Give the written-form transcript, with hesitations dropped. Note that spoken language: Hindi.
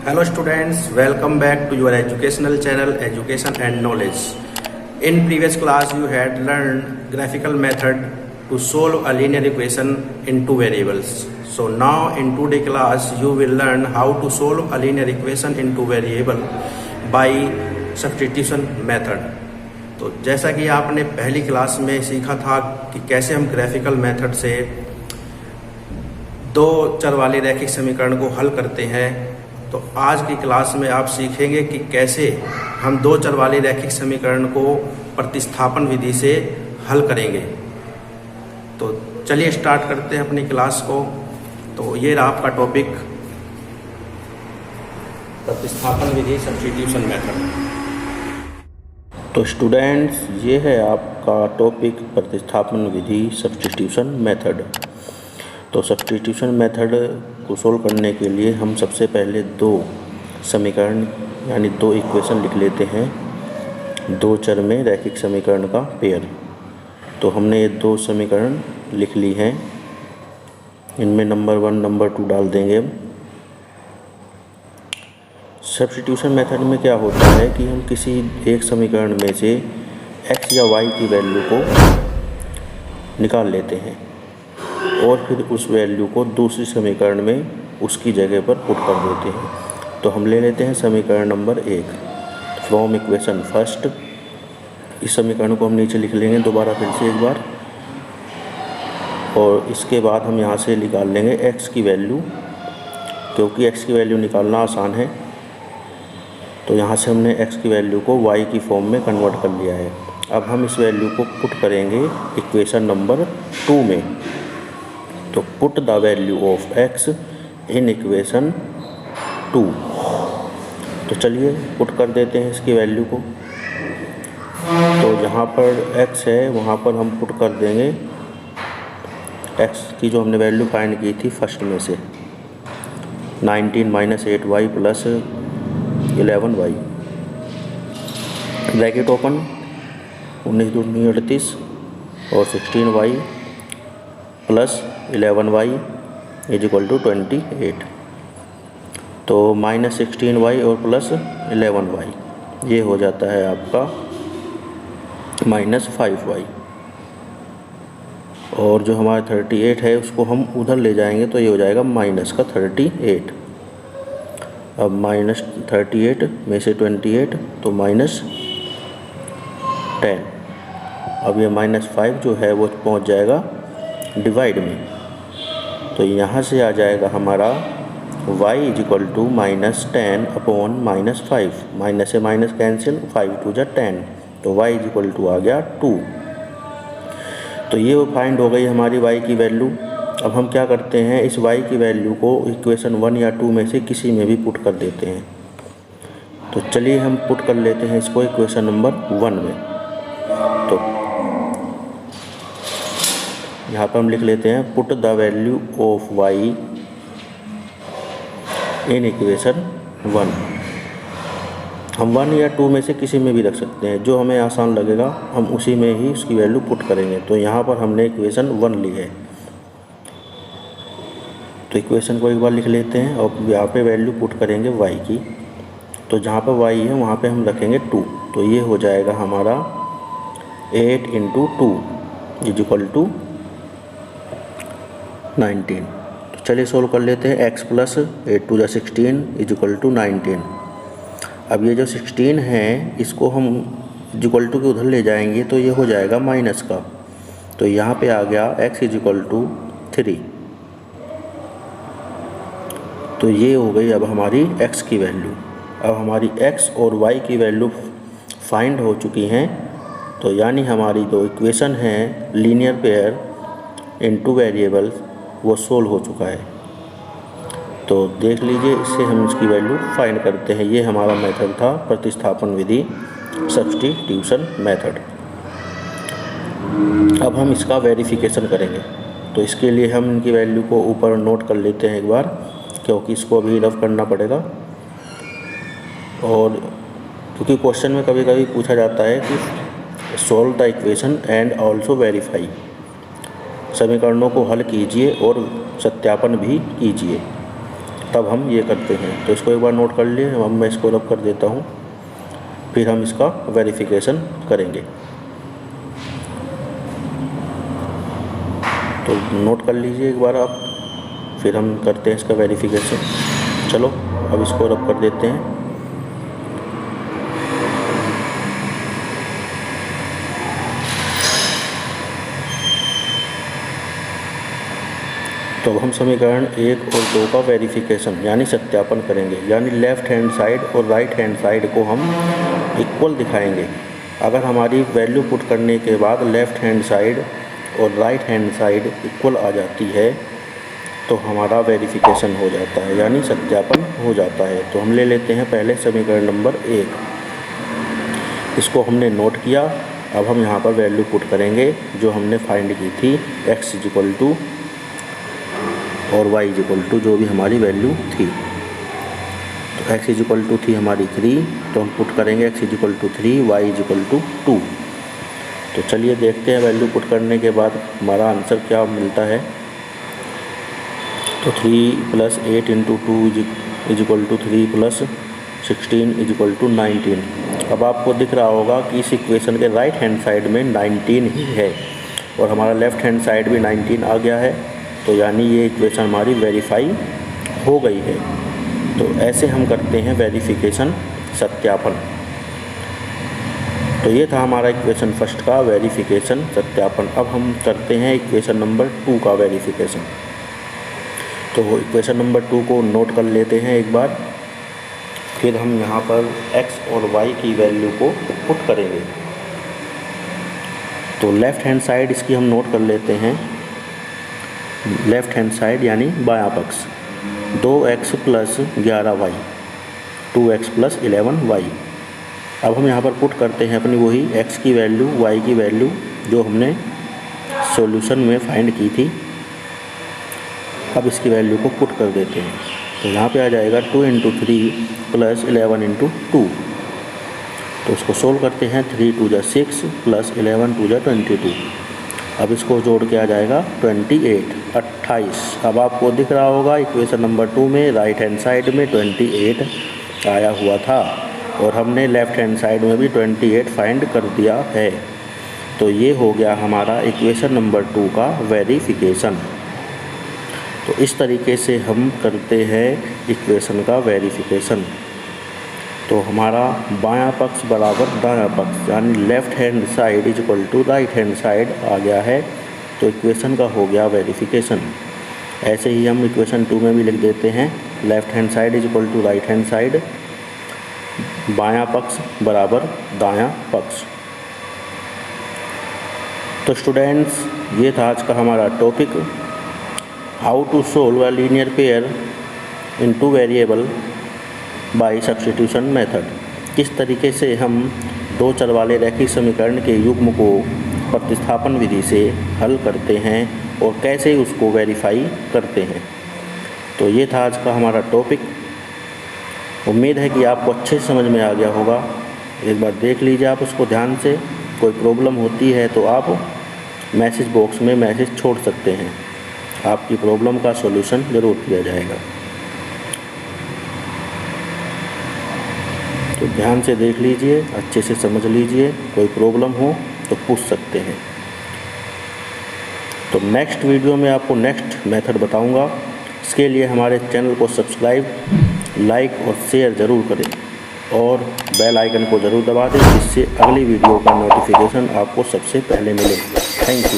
Hello students, welcome back to your educational channel Education and Knowledge. In previous class you had learned graphical method to solve a linear equation in two variables. So now in today's class you will learn how to solve a linear equation in two variable by substitution method. तो जैसा कि आपने पहली क्लास में सीखा था कि कैसे हम ग्राफिकल मेथड से दो चर वाले रैखिक समीकरण को हल करते हैं, तो आज की क्लास में आप सीखेंगे कि कैसे हम दो चर वाले रैखिक समीकरण को प्रतिस्थापन विधि से हल करेंगे। तो चलिए स्टार्ट करते हैं अपनी क्लास को। तो ये रहा आपका टॉपिक, प्रतिस्थापन विधि, सब्स्टिट्यूशन मेथड। तो स्टूडेंट्स, ये है आपका टॉपिक प्रतिस्थापन विधि, सब्स्टिट्यूशन मेथड। तो सब्स्टिट्यूशन मेथड को सोल्व करने के लिए हम सबसे पहले दो समीकरण यानी दो इक्वेशन लिख लेते हैं, दो चर में रैखिक समीकरण का पेयर। तो हमने ये दो समीकरण लिख ली हैं, इनमें नंबर 1 नंबर 2 डाल देंगे हम। सब्स्टिट्यूशन मेथड में क्या होता है कि हम किसी एक समीकरण में से x या y की वैल्यू को निकाल लेते हैं और फिर उस वैल्यू को दूसरी समीकरण में उसकी जगह पर पुट कर देते हैं। तो हम ले लेते हैं समीकरण नंबर 1 फ्रॉम इक्वेशन फर्स्ट। इस समीकरण को हम नीचे लिख लेंगे दोबारा फिर से एक बार, और इसके बाद हम यहाँ से निकाल लेंगे x की वैल्यू, क्योंकि x की वैल्यू निकालना आसान है। तो यहाँ से हमने x की वैल्यू को y की फॉर्म में कन्वर्ट कर लिया है। अब हम इस वैल्यू को पुट करेंगे इक्वेशन नंबर 2 में। तो put the value of x in equation 2। तो चलिए पुट कर देते हैं इसकी वैल्यू को। तो जहाँ पर x है वहाँ पर हम पुट कर देंगे x की जो हमने वैल्यू फाइंड की थी फर्स्ट में से, 19 - 8y plus 11y, bracket open, 19 दूनी 38 और 16y plus 11y is equal to 28। तो -16y और प्लस 11y ये हो जाता है आपका -5y, और जो हमारा 38 है उसको हम उधर ले जाएंगे तो ये हो जाएगा -38। अब -38 में से 28 तो -10। अब ये -5 जो है वो पहुंच जाएगा डिवाइड में। तो यहाँ से आ जाएगा हमारा y is equal to -10 upon -5, minus से माइनस कैंसिल, 5 × 2 = 10, तो y इज इक्वल टू आ गया 2। तो ये फाइंड हो गई हमारी y की वैल्यू। अब हम क्या करते हैं, इस y की वैल्यू को इक्वेशन 1 या 2 में से किसी में भी पुट कर देते हैं। तो चलिए हम पुट कर लेते हैं इसको इक्वेशन नंबर 1 में। तो यहाँ पर हम लिख लेते हैं put the value of y in equation 1। हम 1 या 2 में से किसी में भी रख सकते हैं, जो हमें आसान लगेगा हम उसी में ही उसकी वैल्यू पुट करेंगे। तो यहाँ पर हमने इक्वेशन 1 ली है, तो इक्वेशन को एक बार लिख लेते हैं और यहाँ पे वैल्यू पुट करेंगे y की। तो जहाँ पर y है वहाँ पे हम रखेंगे 2। तो ये हो जाएगा हमारा 8 × 2 इज इक्वल टू 19। तो चलिए सोल्व कर लेते हैं। x plus 8 × 2 = 16 is equal to 19। अब ये जो 16 है इसको हम इज इक्वल टू के उधर ले जाएंगे तो ये हो जाएगा माइनस का। तो यहाँ पे आ गया x इज इक्वल टू 3। तो ये हो गई अब हमारी x की वैल्यू। अब हमारी x और y की वैल्यू फाइंड हो चुकी हैं। तो यानी हमारी जो इक्वेशन है लीनियर पेयर इन टू वेरिएबल वो सोल्व हो चुका है। तो देख लीजिए, इससे हम इसकी वैल्यू फाइंड करते हैं। ये हमारा मेथड था प्रतिस्थापन विधि, सब्स्टिट्यूशन मेथड। अब हम इसका वेरिफिकेशन करेंगे। तो इसके लिए हम इनकी वैल्यू को ऊपर नोट कर लेते हैं एक बार, क्योंकि इसको अभी रफ करना पड़ेगा। और क्योंकि क्वेश्चन में कभी कभी पूछा जाता है कि solve the equation and also verify, समीकरणों को हल कीजिए और सत्यापन भी कीजिए। तब हम ये करते हैं। तो इसको एक बार नोट कर लिए। अब मैं इसको रब कर देता हूँ, फिर हम इसका वेरिफिकेशन करेंगे। तो नोट कर लीजिए एक बार आप, फिर हम करते हैं इसका वेरिफिकेशन। चलो अब इसको रब कर देते हैं। तो अब हम समीकरण 1 और 2 का वेरिफिकेशन यानी सत्यापन करेंगे, यानी लेफ़्ट हैंड साइड और राइट हैंड साइड को हम इक्वल दिखाएंगे। अगर हमारी वैल्यू पुट करने के बाद लेफ़्ट हैंड साइड और राइट हैंड साइड इक्वल आ जाती है तो हमारा वेरिफिकेशन हो जाता है, यानी सत्यापन हो जाता है। तो हम ले लेते हैं पहले समीकरण नंबर 1, इसको हमने नोट किया। अब हम यहाँ पर वैल्यू पुट करेंगे जो हमने फाइंड की थी, x इक्वल टू और y इक्वल टू जो भी हमारी वैल्यू थी। तो x इक्वल टू थी हमारी 3, तो हम पुट करेंगे x equal to 3, y equal to 2। तो चलिए देखते हैं वैल्यू पुट करने के बाद हमारा आंसर क्या मिलता है। तो 3 + 8 × 2 इक्वल टू 3 + 16 इक्वल टू 19। अब आपको दिख रहा होगा कि इस इक्वेशन के राइट हैंड साइड में 19 ही है और हमारा लेफ़्ट हैंड साइड भी 19 आ गया है। तो यानी ये इक्वेशन हमारी वेरीफाई हो गई है। तो ऐसे हम करते हैं वेरिफिकेशन, सत्यापन। तो ये था हमारा इक्वेशन फर्स्ट का वेरिफिकेशन, सत्यापन। अब हम करते हैं इक्वेशन नंबर 2 का वेरिफिकेशन। तो इक्वेशन नंबर 2 को नोट कर लेते हैं एक बार, फिर हम यहाँ पर x और y की वैल्यू को पुट करेंगे। तो लेफ़्ट हैंड साइड इसकी हम नोट कर लेते हैं। लेफ़्ट हैंड साइड यानी बायां पक्ष 2x + 11y, 2x + 11y। अब हम यहाँ पर पुट करते हैं अपनी वही x की वैल्यू, y की वैल्यू जो हमने सॉल्यूशन में फाइंड की थी। अब इसकी वैल्यू को पुट कर देते हैं। तो यहाँ पे आ जाएगा 2 × 3 + 11 × 2। तो इसको सोल्व करते हैं। 3 × 2 = 6 + 11 × 2 = 22। अब इसको जोड़ के आ जाएगा 28। अब आपको दिख रहा होगा इक्वेशन नंबर 2 में राइट हैंड साइड में 28 आया हुआ था और हमने लेफ़्ट हैंड साइड में भी 28 फाइंड कर दिया है। तो ये हो गया हमारा इक्वेशन नंबर 2 का वेरिफिकेशन। तो इस तरीके से हम करते हैं इक्वेशन का वेरिफिकेशन। तो हमारा बायां पक्ष बराबर दायां पक्ष यानी left hand side equal to right hand side आ गया है। तो इक्वेशन का हो गया वेरिफिकेशन। ऐसे ही हम इक्वेशन 2 में भी लिख देते हैं, left hand side equal to right hand side, बायां पक्ष बराबर दायां पक्ष। तो स्टूडेंट्स, ये था आज का हमारा topic, how to solve a linear pair in 2 variable by substitution method. किस तरीके से हम 2 चर वाले रैखिक समीकरण के युग्म को प्रतिस्थापन विधि से हल करते हैं और कैसे उसको वेरीफाई करते हैं। तो ये था आज का हमारा टॉपिक। उम्मीद है कि आपको अच्छे से समझ में आ गया होगा। एक बार देख लीजिए आप उसको ध्यान से। कोई प्रॉब्लम होती है तो आप मैसेज बॉक्स में मैसेज छोड़ सकते हैं, आपकी प्रॉब्लम का सॉल्यूशन ज़रूर किया जाएगा। तो ध्यान से देख लीजिए, अच्छे से समझ लीजिए, कोई प्रॉब्लम हो तो पूछ सकते हैं। तो नेक्स्ट वीडियो में आपको नेक्स्ट मेथड बताऊंगा। इसके लिए हमारे चैनल को सब्सक्राइब, लाइक और शेयर ज़रूर करें और बेल आइकन को ज़रूर दबा दें, जिससे अगली वीडियो का नोटिफिकेशन आपको सबसे पहले मिले। Thank you.